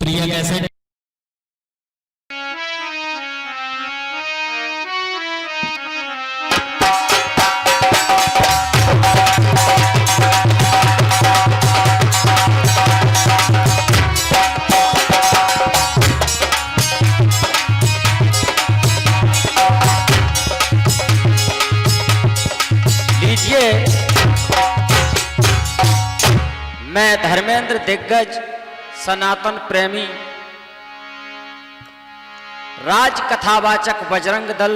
प्रिया cassette. मैं धर्मेंद्र दिग्गज सनातन प्रेमी राज कथावाचक बजरंग दल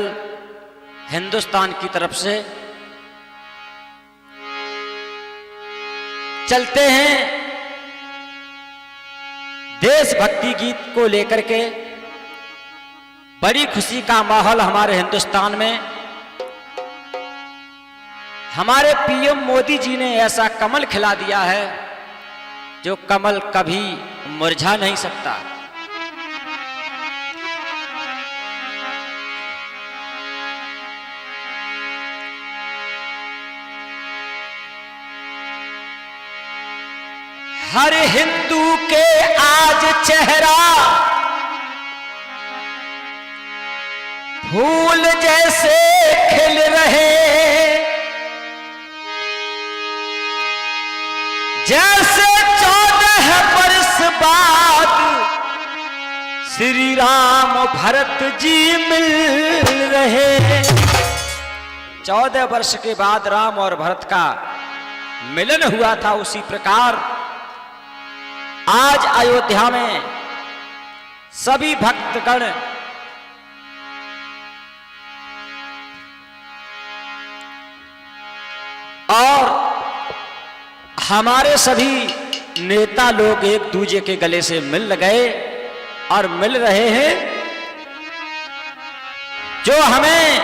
हिंदुस्तान की तरफ से चलते हैं देशभक्ति गीत को लेकर के। बड़ी खुशी का माहौल हमारे हिंदुस्तान में। हमारे पीएम मोदी जी ने ऐसा कमल खिला दिया है जो कमल कभी मुरझा नहीं सकता। हर हिंदू के आज चेहरा फूल जैसे खिल रहे, जैसे 14 बरस बाद श्री राम भरत जी मिल रहे। 14 वर्ष के बाद राम और भरत का मिलन हुआ था, उसी प्रकार आज अयोध्या में सभी भक्तगण और हमारे सभी नेता लोग एक दूसरे के गले से मिल गए और मिल रहे हैं। जो हमें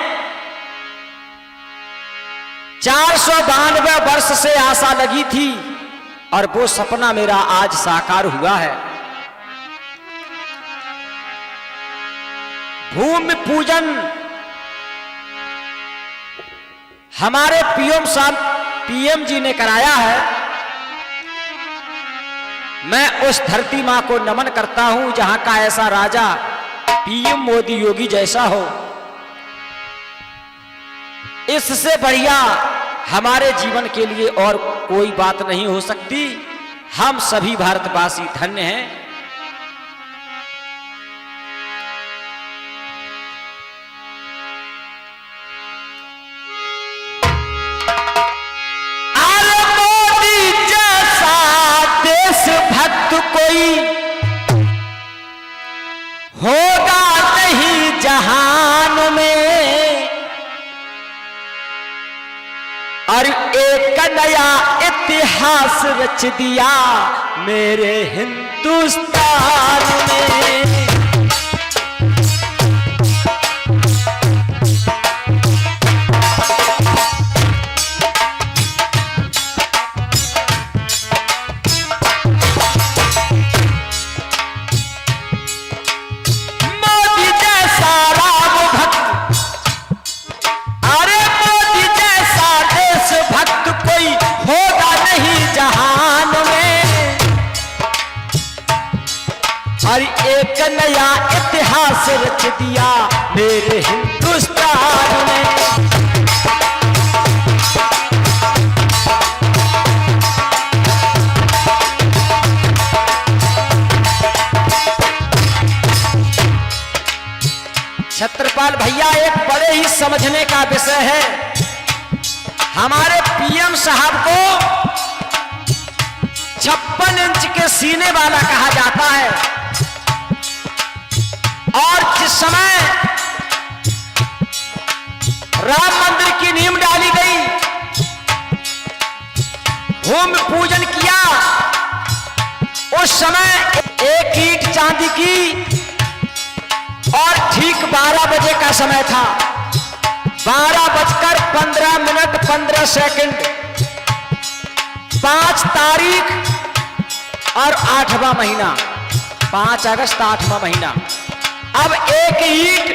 492 वर्ष से आशा लगी थी और वो सपना मेरा आज साकार हुआ है। भूमि पूजन हमारे पीएम जी ने कराया है। मैं उस धरती मां को नमन करता हूं जहां का ऐसा राजा पीएम मोदी योगी जैसा हो। इससे बढ़िया हमारे जीवन के लिए और कोई बात नहीं हो सकती। हम सभी भारतवासी धन्य हैं। कोई होगा नहीं जहान में, और एक नया इतिहास रच दिया मेरे हिंदुस्तान में। और एक नया इतिहास रच दिया मेरे हिंदुस्तान में। छत्रपाल भैया, एक बड़े ही समझने का विषय है। हमारे पीएम साहब को 56 इंच के सीने वाला कहा जाता है। और जिस समय राम मंदिर की नींव डाली गई, भूमि पूजन किया, उस समय एक ईंट चांदी की और ठीक 12 बजे का समय था। 12:15 15 सेकंड, 5 तारीख और 8वां महीना, 5 अगस्त 8वां महीना। अब एक ईंट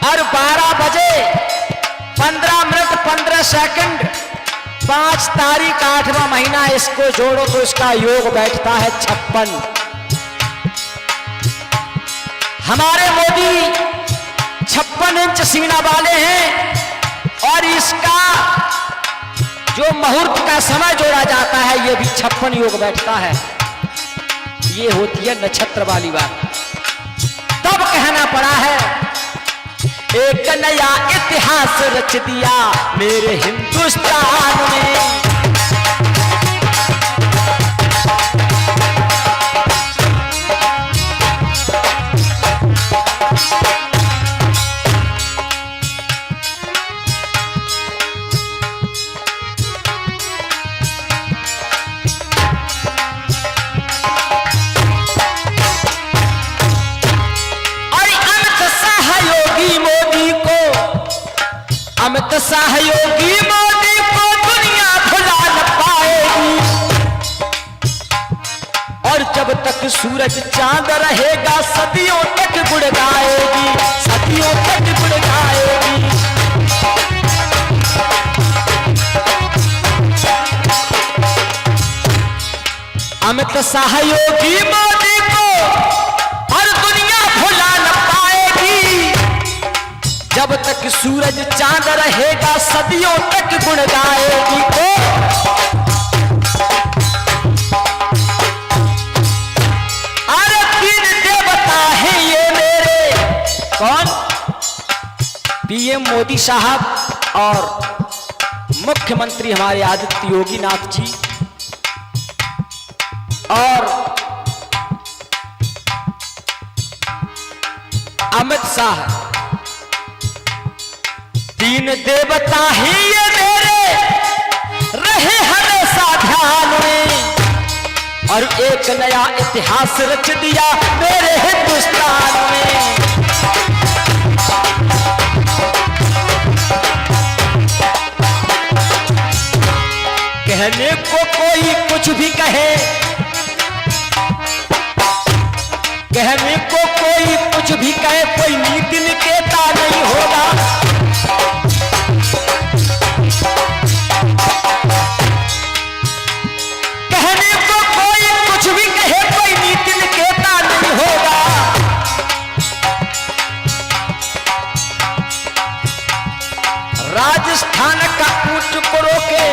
और 12 बजे 15 मिनट 15 सेकंड, 5 तारीख 8वां महीना, इसको जोड़ो तो इसका योग बैठता है 56। हमारे मोदी 56 इंच सीना वाले हैं और इसका जो मुहूर्त का समय जोड़ा जाता है ये भी 56 योग बैठता है। ये होती है नक्षत्र वाली बात। तब कहना पड़ा है एक नया इतिहास रच दिया मेरे हिंदुस्तान में। अमित सहयोगी मोदी को दुनिया भुला न पाएगी और जब तक सूरज चांद रहेगा सदियों तक गुण गाएगी, सदियों तक गुण गाएगी। अमित सहयोगी मोदी को और दुनिया भुला न पाएगी जब तक सूरज चांद रहेगा सदियों तक गुण गाएगी। तो अरे तीन देवता हैं ये मेरे, कौन? पीएम मोदी साहब और मुख्यमंत्री हमारे आदित्य योगी नाथ जी और अमित शाह। तीन देवता ही ये मेरे रहे हमेशा ध्यान में और एक नया इतिहास रच दिया मेरे हिंदुस्तान में। कहने को कोई कुछ भी कहे, कहने को कोई कुछ भी कहे, कोई नीति निकेता नहीं होगा। कहने को कोई कुछ भी कहे, कोई नीति निकेता नहीं होगा। राजस्थान का ऊंट को रोके,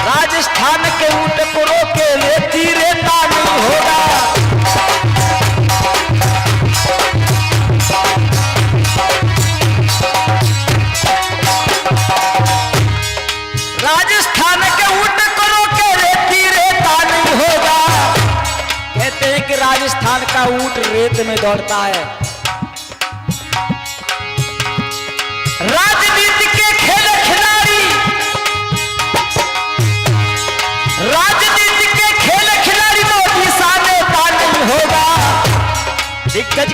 राजस्थान के ऊंट को रोके रेती रेता नहीं होगा। राजस्थान के ऊंट को रोके रेती रेता नहीं होगा। कहते हैं कि राजस्थान का ऊंट रेत में दौड़ता है। राजनीति के खेल खिलाड़ी, राजनीति के खेल खिलाड़ी मोदी सा नेता नहीं होगा। दिग्गज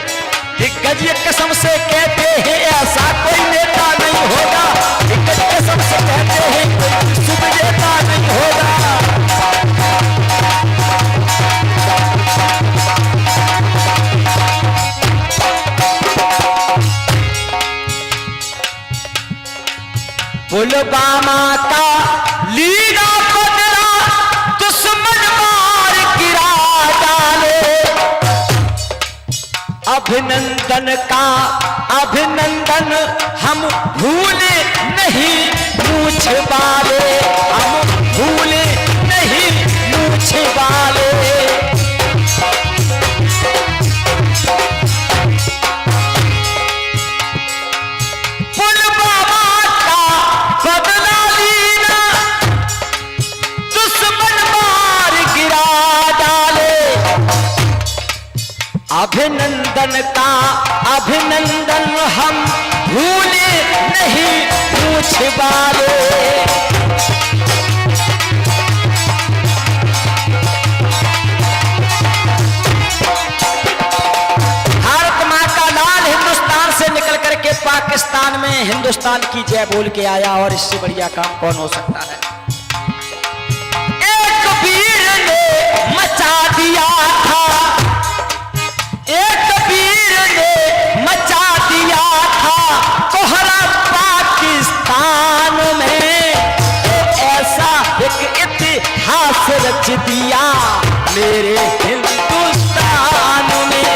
दिग्गज कसम से कहते हैं ऐसा कोई नेता नहीं होगा। दिग्गज कसम से कहते हैं कोई शुभ नेता नहीं होगा। पुलवामा का लीडा बदला दुश्मन मार गिरा डाले। अभिनंदन का अभिनंदन हम भूले नहीं मूछ वाले, हम भूले नहीं मूछ वाले। पुलवामा का बदला लीना दुश्मन मार गिरा डाले। अभिनंदन का अभिनंदन हम भूले नहीं पूछ वाले। भारत माँ का लाल हिंदुस्तान से निकल करके पाकिस्तान में हिंदुस्तान की जय बोल के आया और इससे बढ़िया काम कौन हो सकता है। एक वीर ने मचा दिया था, एक वीर ने मचा दिया था कोहरा पाकिस्तान में। ऐसा एक इतिहास रच दिया मेरे हिंदुस्तान में।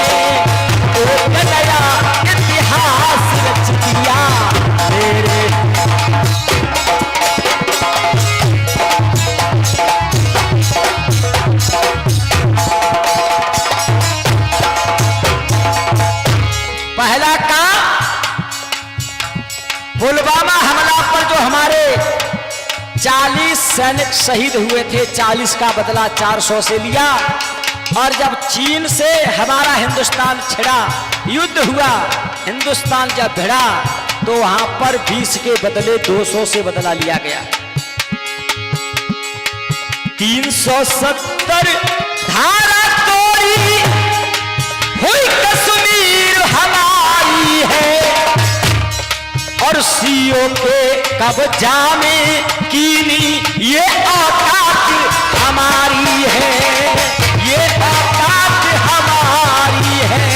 सैनिक शहीद हुए थे, 40 का बदला 400 से लिया। और जब चीन से हमारा हिंदुस्तान छिड़ा, युद्ध हुआ, हिंदुस्तान जब भिड़ा, तो वहां पर 20 के बदले 200 से बदला लिया गया। 370 धारा तोड़ी हुई कश्मीर हमारी है, और सीओ के कब्जा में कीनी ये औकात हमारी है, ये औकात हमारी है।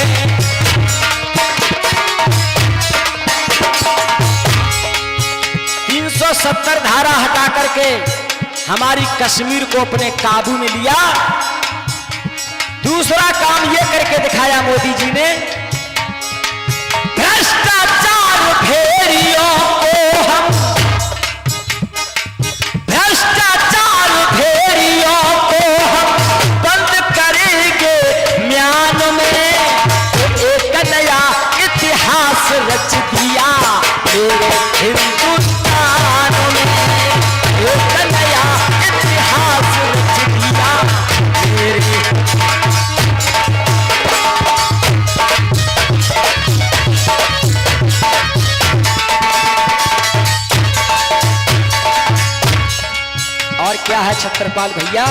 370 धारा हटा करके हमारी कश्मीर को अपने काबू में लिया। दूसरा काम ये करके दिखाया मोदी जी ने, भ्रष्टाचार भेड़ियों को हम, भ्रष्टाचार भेड़ियों को हम बंद करेंगे म्यान में। तो एक नया इतिहास रच दिया मेरे हिंदुस्तान में, एक नया इतिहास रच दिया मेरे। और क्या है छत्रपाल भैया,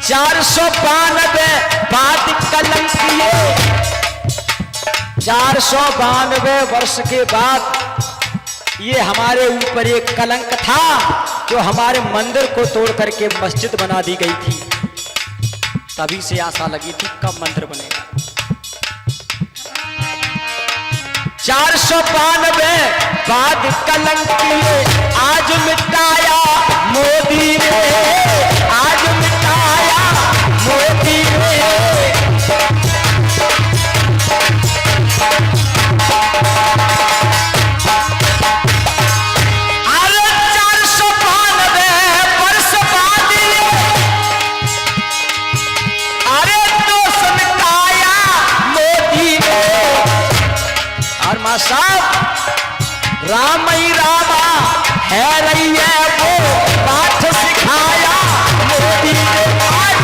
492 बाद कलंक किए, 492 वर्ष के बाद ये हमारे ऊपर एक कलंक था, जो हमारे मंदिर को तोड़ करके मस्जिद बना दी गई थी। तभी से आशा लगी थी कब मंदिर बनेगा। 492 बाद कलंक किए, आज मिटाया मोदी ने, आज मिटाया मोदी ने। अरे 492 वर्ष बाद ये, अरे दोष मिटाया मोदी ने। और मां साहब, राम ही रामा है रही है, वो पाठ सिखाया मोदी ने। आज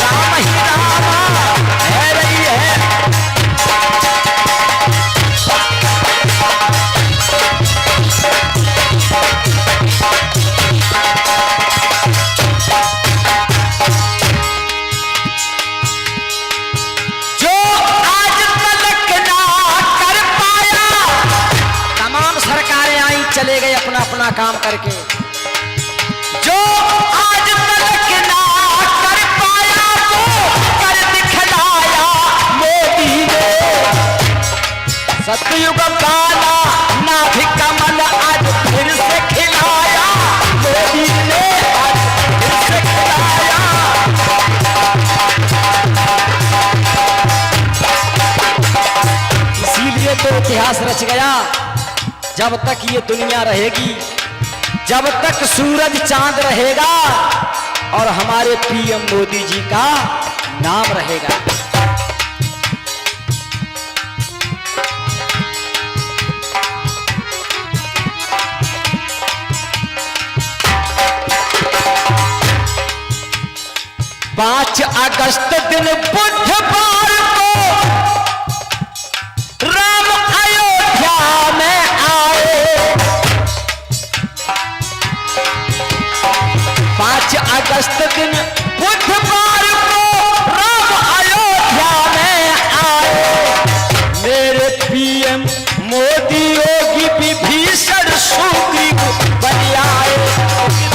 राम ही रामा है रही है। जो आज तलक ना कर पाया, तमाम सरकारें आई चले गए अपना अपना काम करके। जो आज तलक ना कर पाया, वो कर दिखलाया मोदी ने। सतयुग वाला नाभि कमल आज फिर से खिलाया मोदी ने, आज फिर से खिलाया। इसीलिए तो इतिहास रच गया। जब तक ये दुनिया रहेगी, जब तक सूरज चांद रहेगा, और हमारे पीएम मोदी जी का नाम रहेगा। पांच अगस्त दिन बुधवार को राम अयोध्या में आए। 5 अगस्त दिन बुधवार को राम अयोध्या में आए। मेरे पीएम मोदी योगी विभीषण सुग्रीव बन आए,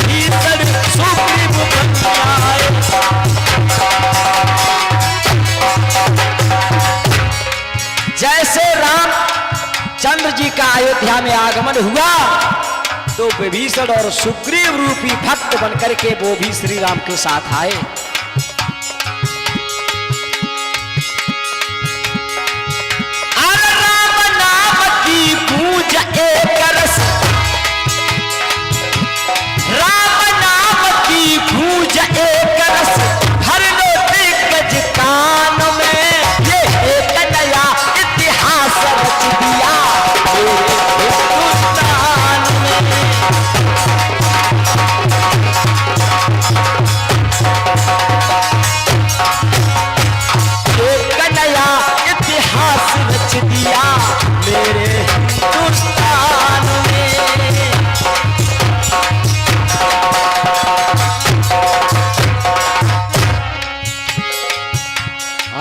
विभीषण सुग्रीव बन आए। जैसे राम चंद्र जी का अयोध्या में आगमन हुआ, तो विभीषण और सुग्रीव रूपी भक्त बनकर के वो भी श्री राम के साथ आए। राम नाम की गूंज एक रस, राम नाम की गूंज एक रस, भर लो दिग्गज कान में। ये एक नया इतिहास रच दिया हिंदुस्तान में।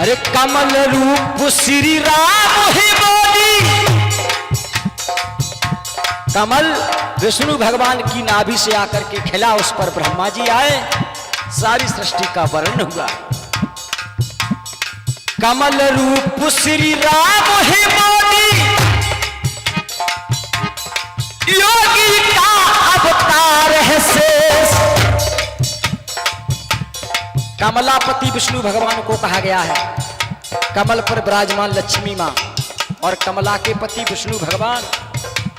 अरे कमल रूप श्री राम ही बोली। कमल विष्णु भगवान की नाभि से आकर के खिला, उस पर ब्रह्मा जी आए, सारी सृष्टि का वर्णन हुआ। कमल रूप श्री राम ही बोली, योगी का अवतार है शेष। कमलापति विष्णु भगवान को कहा गया है। कमल पर विराजमान लक्ष्मी मां और कमला के पति विष्णु भगवान।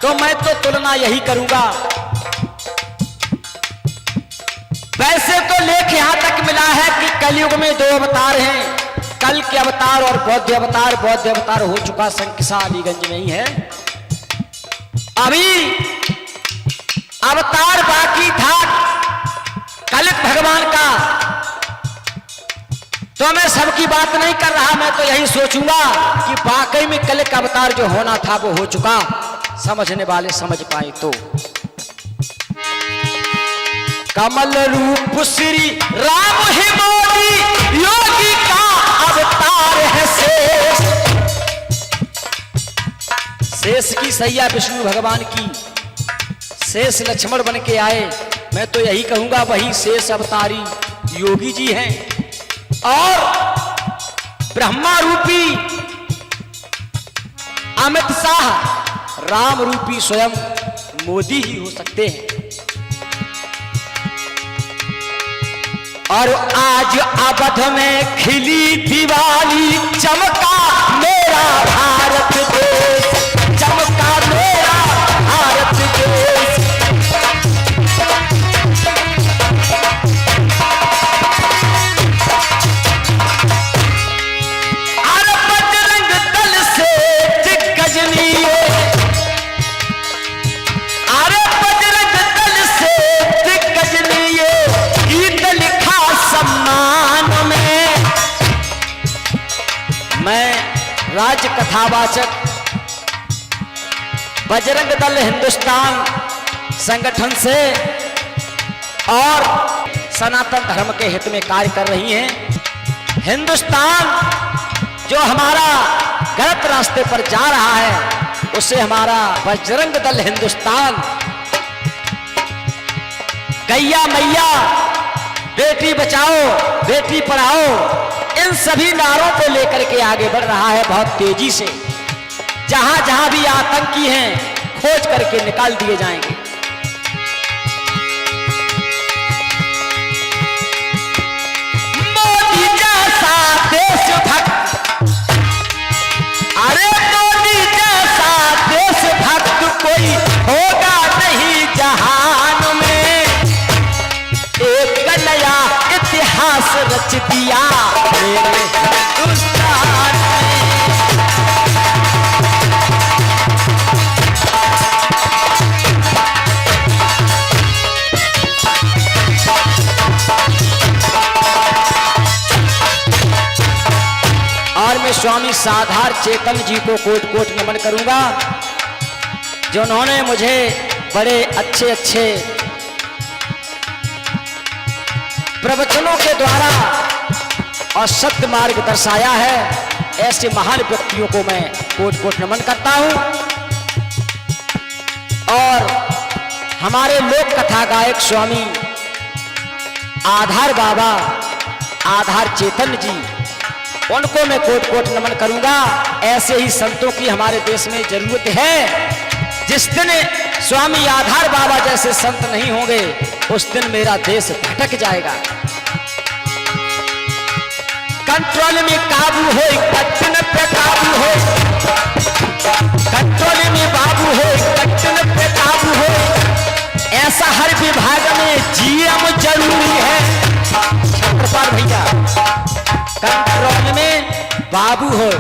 तो मैं तो तुलना यही करूंगा। वैसे तो लेख यहां तक मिला है कि कलयुग में 2 अवतार हैं, कल के अवतार और बौद्ध अवतार। बौद्ध अवतार हो चुका संकिसा अलीगंज में ही है। अभी अवतार बाकी था कलिक भगवान का। तो मैं सबकी बात नहीं कर रहा, मैं तो यही सोचूंगा कि वाकई में कलिक अवतार जो होना था वो हो चुका। समझने वाले समझ पाए तो। कमल रूप श्री राम ही बोली, योगी का अवतार है शेष। शेष की सैया विष्णु भगवान की, शेष लक्ष्मण बन के आए। मैं तो यही कहूंगा वही शेष अवतारी योगी जी हैं। और ब्रह्मा रूपी अमित शाह, राम रूपी स्वयं मोदी ही हो सकते हैं। और आज अवध में खिली दिवाली, चमका मेरा भारत देश, चमका मेरा भारत देश। अरे बजरंग दल से दिग्गज लिए, अरे बजरंग दल से दिग्गज लिए, गीत लिखा सम्मान में। मैं राज्य कथावाचक बजरंग दल हिंदुस्तान संगठन से और सनातन धर्म के हित में कार्य कर रही हैं। हिंदुस्तान जो हमारा गलत रास्ते पर जा रहा है, उसे हमारा बजरंग दल हिंदुस्तान गैया मैया, बेटी बचाओ बेटी पढ़ाओ, इन सभी नारों को लेकर के आगे बढ़ रहा है बहुत तेजी से। जहां जहां भी आतंकी हैं, खोज करके निकाल दिए जाएंगे। मोदी जैसा देशभक्त, अरे मोदी जैसा देशभक्त कोई होगा नहीं जहान में। एक नया इतिहास रच दिया मेरे हिंदुस्तान में। और मैं स्वामी साधार चेतन जी को कोट कोट नमन करूंगा, जो उन्होंने मुझे बड़े अच्छे अच्छे प्रवचनों के द्वारा और सत्य मार्ग दर्शाया है। ऐसे महान व्यक्तियों को मैं कोट कोट नमन करता हूं। और हमारे लोक कथा गायक स्वामी आधार बाबा, आधार चेतन जी, उनको मैं कोट कोट नमन करूंगा। ऐसे ही संतों की हमारे देश में जरूरत है। जिस दिन स्वामी आधार बाबा जैसे संत नहीं होंगे, उस दिन मेरा देश भटक जाएगा। कंट्रोल में काबू हो, कट्टन पे काबू हो, कंट्रोल में बाबू हो, कट्टन पे काबू हो। ऐसा हर विभाग में जीएम जरूरी है। छत्रपाल भैया, कंट्रोल में बाबू हो,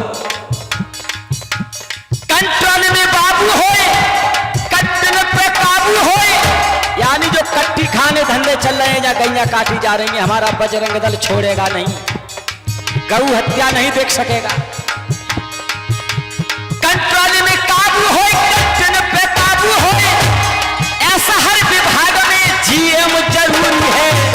कंट्रोल में बाबू हो, कट्टन पे काबू हो। यानी जो कट्टी खाने धंधे चल रहे हैं या गैया काटी जा रही हैं, हमारा बजरंग दल छोड़ेगा नहीं, गऊ हत्या नहीं देख सकेगा। कंट्रोल में काबू हो, कट्टन पे काबू हो। ऐसा हर विभाग में जीएम जरूरी है।